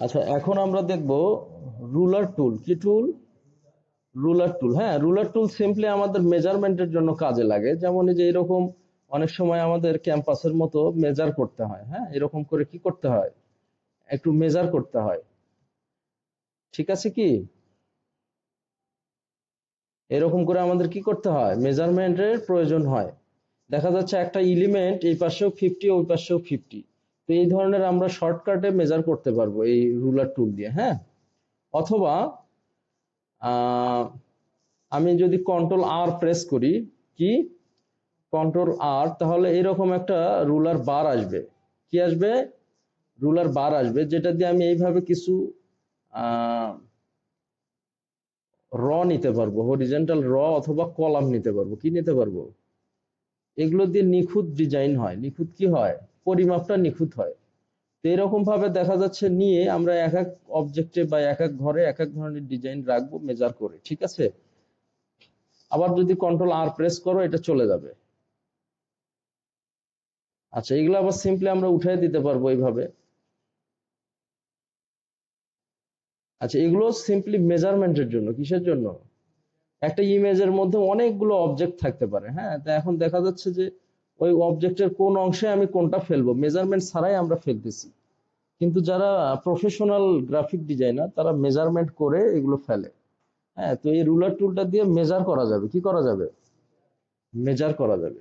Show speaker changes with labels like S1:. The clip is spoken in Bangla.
S1: আচ্ছা, এখন আমরা দেখব রুলার টুল। কি টুল? রুলার টুল। হ্যাঁ, রুলার টুল সিম্পলি আমাদের মেজারমেন্টের জন্য কাজে লাগে। যেমন এই যে এরকম অনেক সময় আমাদের ক্যাম্পাসের মতো মেজার করতে হয়। হ্যাঁ, এরকম করে কি করতে হয়, একটু মেজার করতে হয়। ঠিক আছে কি? এরকম করে আমাদের কি করতে হয়, মেজারমেন্টের প্রয়োজন হয়। দেখা যাচ্ছে একটা এলিমেন্ট এই পাশেও 50 ওই পাশেও 50, তো এই ধরনের আমরা শর্টকাটে মেজার করতে পারবো এই রুলার টুল দিয়ে। হ্যাঁ, অথবা আহ আমি যদি কন্ট্রোল আর প্রেস করি, কি কন্ট্রোল আর, তাহলে এরকম একটা রুলার বার আসবে। কি আসবে? রুলার বার আসবে, যেটা দিয়ে আমি এইভাবে কিছু র নিতে পারবো, হরিজন্টাল র অথবা কলাম নিতে পারবো। কি নিতে পারবো? এগুলো দিয়ে নিখুঁত ডিজাইন হয়। নিখুঁত কি হয়? পরিমাপটা নিখুঁত হয়। তো এরকম ভাবে দেখা যাচ্ছে নিয়ে আমরা এক এক অবজেক্টে বা এক এক ঘরে এক এক ধরনের ডিজাইন রাখবো মেজার করে। ঠিক আছে? আবার যদি কন্ট্রোল আর প্রেস করো, এটা চলে যাবে। আচ্ছা, এগুলো আবার সিম্পলি আমরা উঠিয়ে দিতে পারবো এইভাবে। আচ্ছা, এগুলো সিম্পলি মেজারমেন্টের জন্য। কিসের জন্য? একটা ইমেজের মধ্যে অনেকগুলো অবজেক্ট থাকতে পারে। হ্যাঁ, তো এখন দেখা যাচ্ছে যে ওই অবজেক্টের কোন অংশে আমি কোনটা ফেলবো, মেজারমেন্ট ছাড়াই আমরা ফেলতেছি। কিন্তু যারা প্রফেশনাল গ্রাফিক ডিজাইনার, তারা মেজারমেন্ট করে এগুলো ফেলে। হ্যাঁ, তো এই রুলার টুলটা দিয়ে মেজার করা যাবে। কি করা যাবে? মেজার করা যাবে।